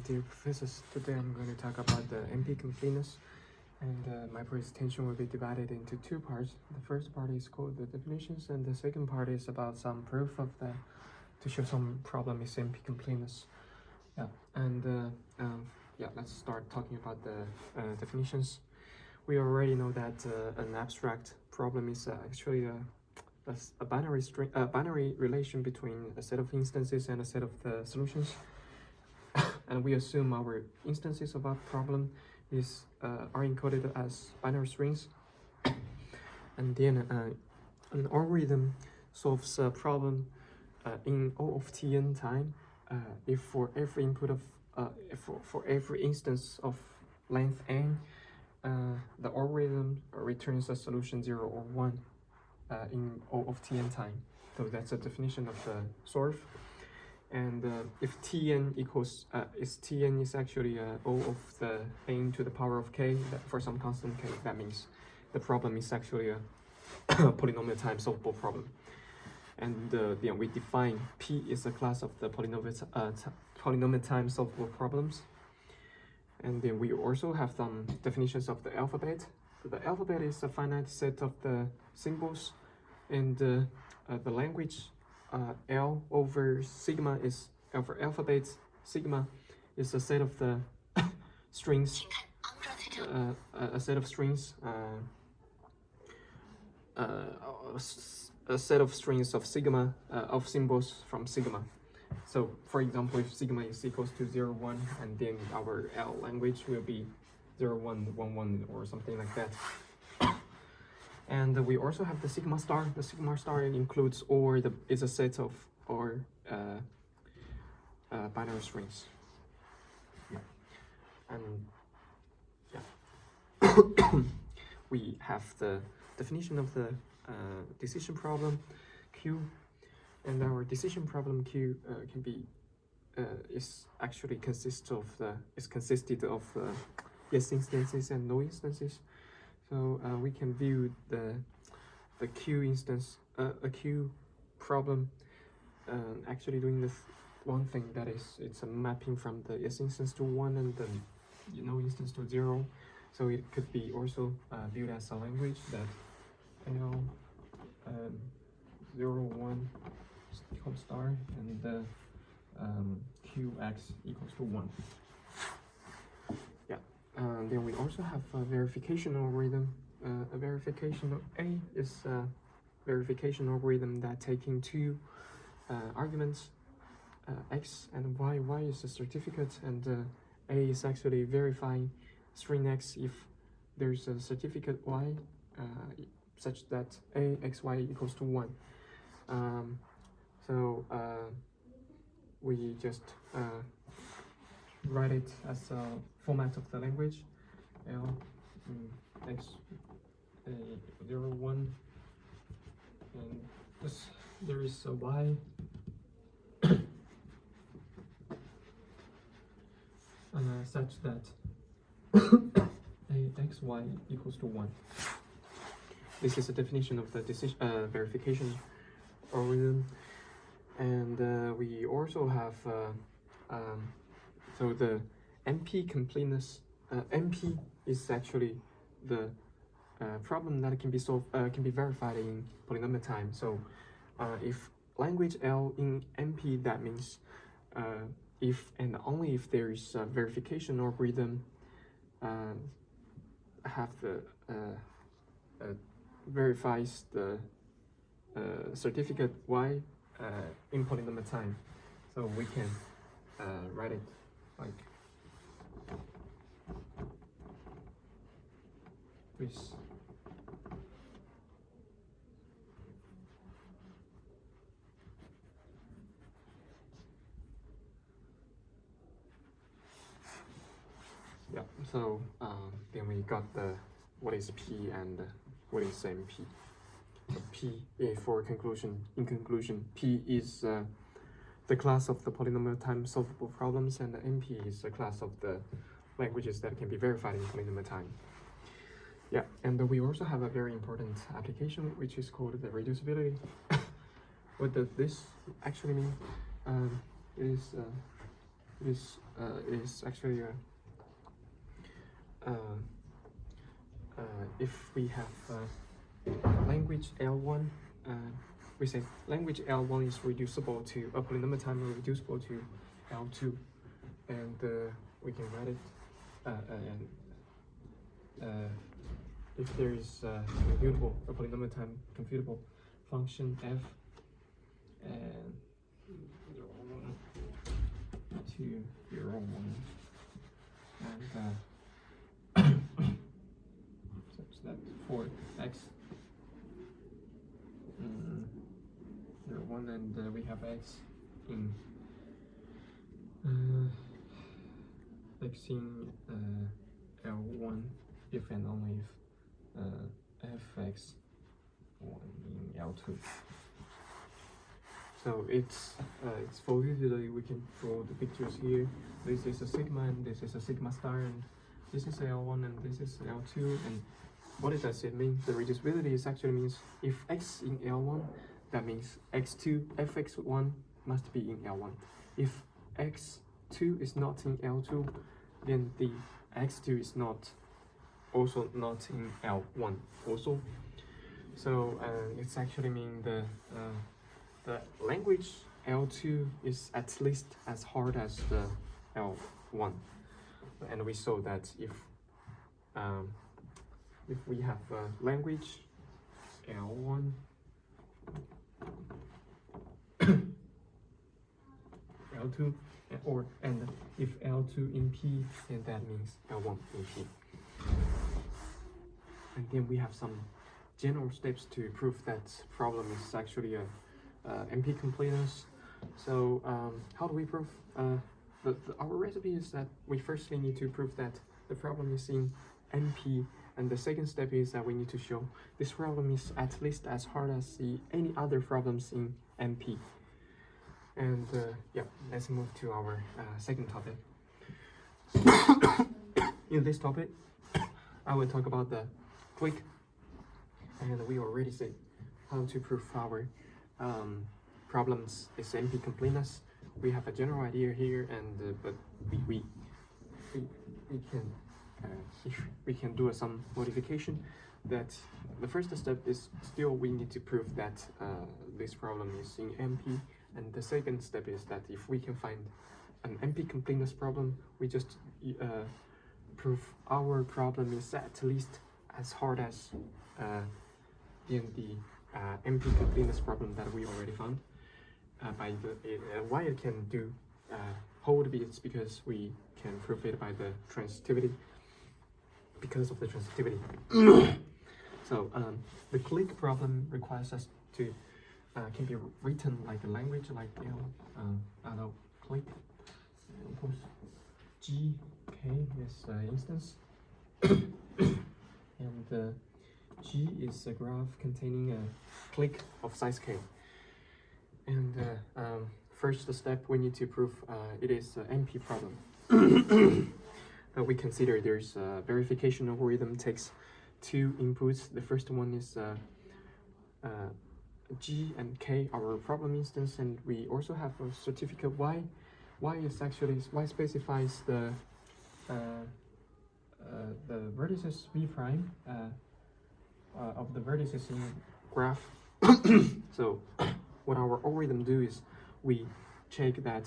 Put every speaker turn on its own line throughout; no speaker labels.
Dear professors, today I'm going to talk about the MP completeness, and my presentation will be divided into two parts. The first part is called the definitions, and the second part is about some proof of the to show some problem is MP completeness. Let's start talking about the definitions. We already know that an abstract problem is actually a binary relation between a set of instances and a set of the solutions. And we assume our instances of our problem are encoded as binary strings. And then an algorithm solves a problem in O of Tn time if for every input of for every instance of length n, the algorithm returns a solution 0 or 1 in O of Tn time. So that's a definition of the solve. And if Tn equals Tn is actually O of the n to the power of k for some constant k, that means the problem is actually a polynomial time solvable problem. And then we define P is a class of the polynomial time solvable problems. And then we also have some definitions of the alphabet. The alphabet is a finite set of the symbols, and the language L over sigma is L for alphabet. Sigma is a set of the strings, a set of strings, a set of strings of sigma, of symbols from sigma. So, for example, if sigma is equals to 0, 1, and then our L language will be 0, 1, 1, 1, or something like that. And we also have the sigma star. The sigma star includes is a set of binary strings. We have the definition of the decision problem Q, and our decision problem Q is consisted of yes instances and no instances. So we can view the Q instance, a Q problem, actually doing this one thing, that is, it's a mapping from the yes instance to 1 and the no instance to 0. So it could be also viewed as a language that L 0, 1 equals star and the Qx equals to 1. Then we also have a verification algorithm. A verification A is a verification algorithm that taking two arguments, x and y. Y is a certificate, and A is actually verifying string x if there's a certificate y such that A x y equals to 1. We just write it as a format of the language L x 0, 1, and there is a y such that A x y equals to 1. This is a definition of the verification algorithm. And we also have so the MP completeness. MP is actually the problem that can be solved, can be verified in polynomial time. So if language L in MP, that means if and only if there is a verification algorithm verifies the certificate y in polynomial time. So we can write it like this. So then we got what is P and what is MP. So P, for conclusion, in conclusion, P is the class of the polynomial time solvable problems, and the MP is the class of the languages that can be verified in polynomial time. And we also have a very important application which is called the reducibility. What does this actually mean? It is is actually if we have language L1, we say language L1 is reducible to a polynomial time reducible to L2, and we can write it if there is a polynomial time computable function f and 0, 1, 2, 0, 1, and such that for x 0, 1, and we have x in L1 if and only if fx1 in L2. So it's for usually we can draw the pictures here. This is a sigma and this is a sigma star, and this is L1 and this is L2. And what does it mean? The reducibility is actually means if x in L1, that means x2 fx1 must be in L1. If x2 is not in L2, then the x2 is also not in L1 also. So it's actually mean the language L2 is at least as hard as the L1, and we saw that if we have language L1 L2 and if L2 in P, then that means L1 in P. And then we have some general steps to prove that problem is actually a NP completeness. So how do we prove? Our recipe is that we firstly need to prove that the problem is in NP, and the second step is that we need to show this problem is at least as hard as any other problems in NP. And yeah, let's move to our second topic. In this topic, I will talk about the clique, and we already said how to prove our problems is NP completeness. We have a general idea here, and but we can do some modification. That the first step is still we need to prove that this problem is in NP, and the second step is that if we can find an NP completeness problem, we just prove our problem is at least as hard as in the NP completeness problem that we already found. Why it can do hold bits, because we can prove it by the transitivity, because of the transitivity. So the clique problem requires us to can be written like a language, like L clique, and of course G K is instance, and G is a graph containing a clique of size k. And first step, we need to prove it is an NP problem. We consider there's a verification algorithm takes two inputs. The first one is G and K, our problem instance, and we also have a certificate Y. Y specifies the vertices V prime of the vertices in graph. So what our algorithm do is we check that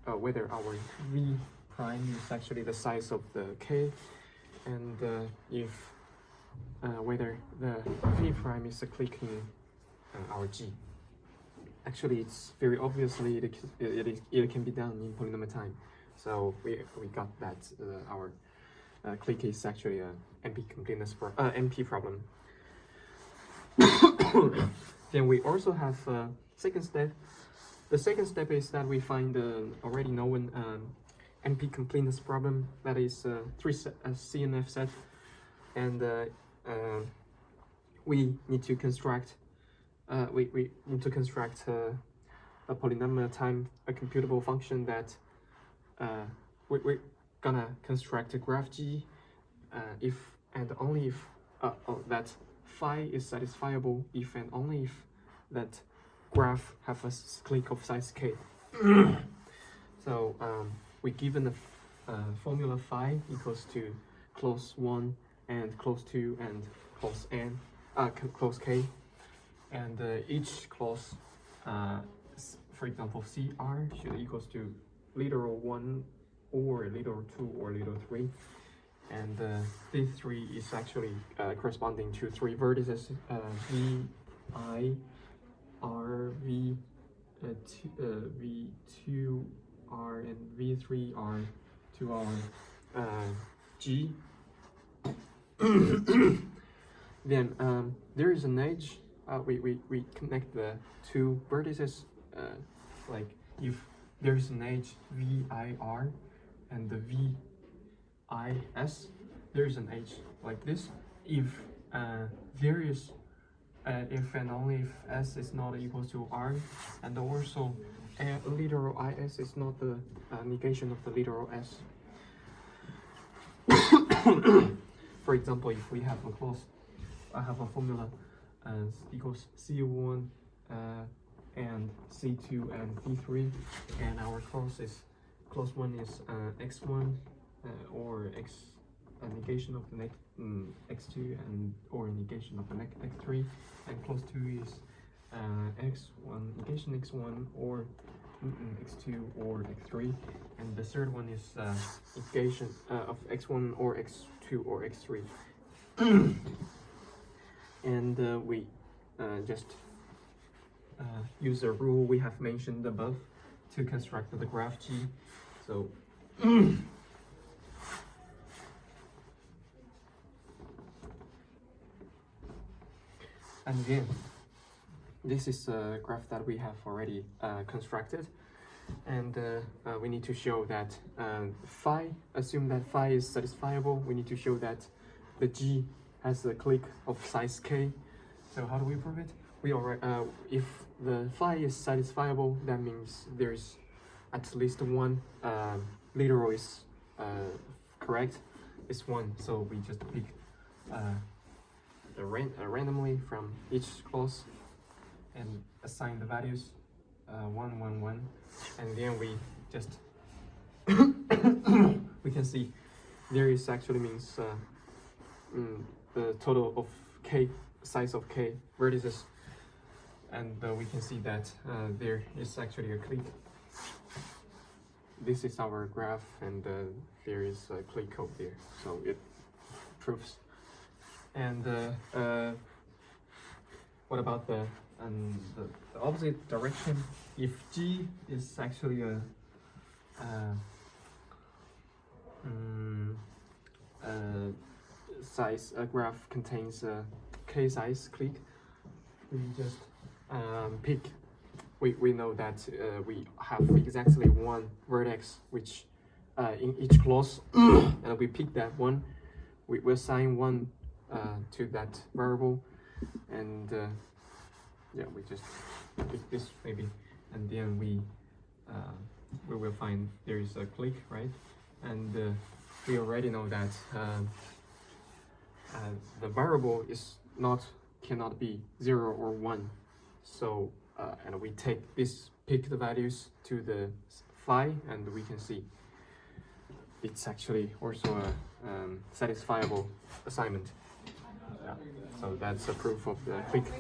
whether our V prime is actually the size of the K, and if whether the V prime is a clique in our G. Actually, it's very obviously it can be done in polynomial time. So we got that our clique is actually a NP completeness NP problem. Then we also have second step. The second step is that we find the already known NP completeness problem, that is 3 CNF set, and we need to construct we need to construct a polynomial time, a computable function that we're gonna construct a graph G if and only if that phi is satisfiable if and only if that graph have a clique of size k. So we given the formula phi equals to close 1 and close 2 and close n, close k, and each clause, for example, CR should equals to literal 1 or literal 2 or literal 3, and these 3 is actually corresponding to 3 vertices, V, I, R, V, V2, R, and V3 are to our G. Then there is an edge. We connect the 2 vertices, like if there is an edge VIR and the VIS, there is an edge like this. If there is if and only if S is not equal to R, and also literal IS is not the negation of the literal S. For example, if we have a clause, I have a formula equals C1 and C2 and V3, and our clause 1 is X1 or X negation of the next X2 and or negation of the next X3, and clause 2 is X1 negation X1 or X2 or X3, and the third one is negation of X1 or X2 or X3. And we just use the rule we have mentioned above to construct the graph G. So and again, this is a graph that we have already constructed, and we need to show that phi, assume that phi is satisfiable, we need to show that the G has a clique of size k. So how do we prove it? We already, if the phi is satisfiable, that means there's at least one literal is correct. It's 1, so we just pick randomly from each clause and assign the values 1, 1, 1, and then we just we can see there is actually means the total of k, size of k vertices, and we can see that there is actually a clique. This is our graph, and there is a clique over there, so it proves. And what about the opposite direction? If G is actually a size, a graph contains a k size clique, we just pick. We know that we have exactly one vertex which in each clause, and we pick that one. We assign 1 to that variable, and yeah, we just pick this maybe, and then we will find there is a clique, right? And we already know that the variable is cannot be 0 or 1, so and we pick the values to the phi, and we can see it's actually also a satisfiable assignment. Yeah. So that's a proof of the clique.